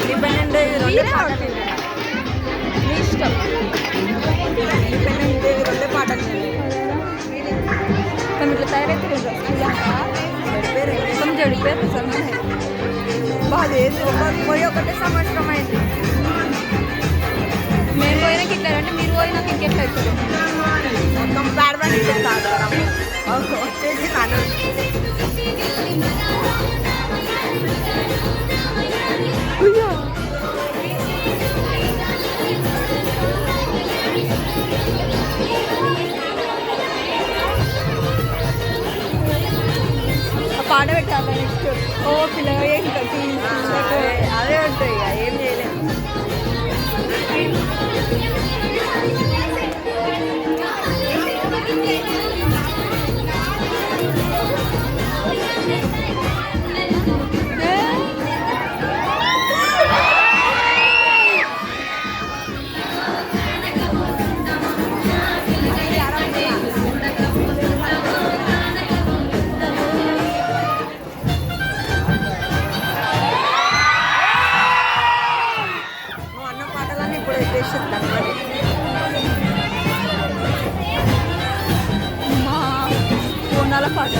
Independent day మీ ఇష్టం. Independent day రెండే పాటలు మేము ఇట్లా తయారైతే చెడిపోయారు బాగా పోయి ఒకటే సంవత్సరం అయింది. మేము పోయినాక ఇట్లా అంటే మీరు పోయినాక ఇంకెట్లా అవుతుంది మొత్తం బ్యాడ్ బ్యాడ్ వచ్చేసి కాను పాట పెట్టాలి నెక్స్ట్. ఓ పిల్లగా అదే ఉంటాయి ఇక ఏం చేయలేము. మా కోనాల పాట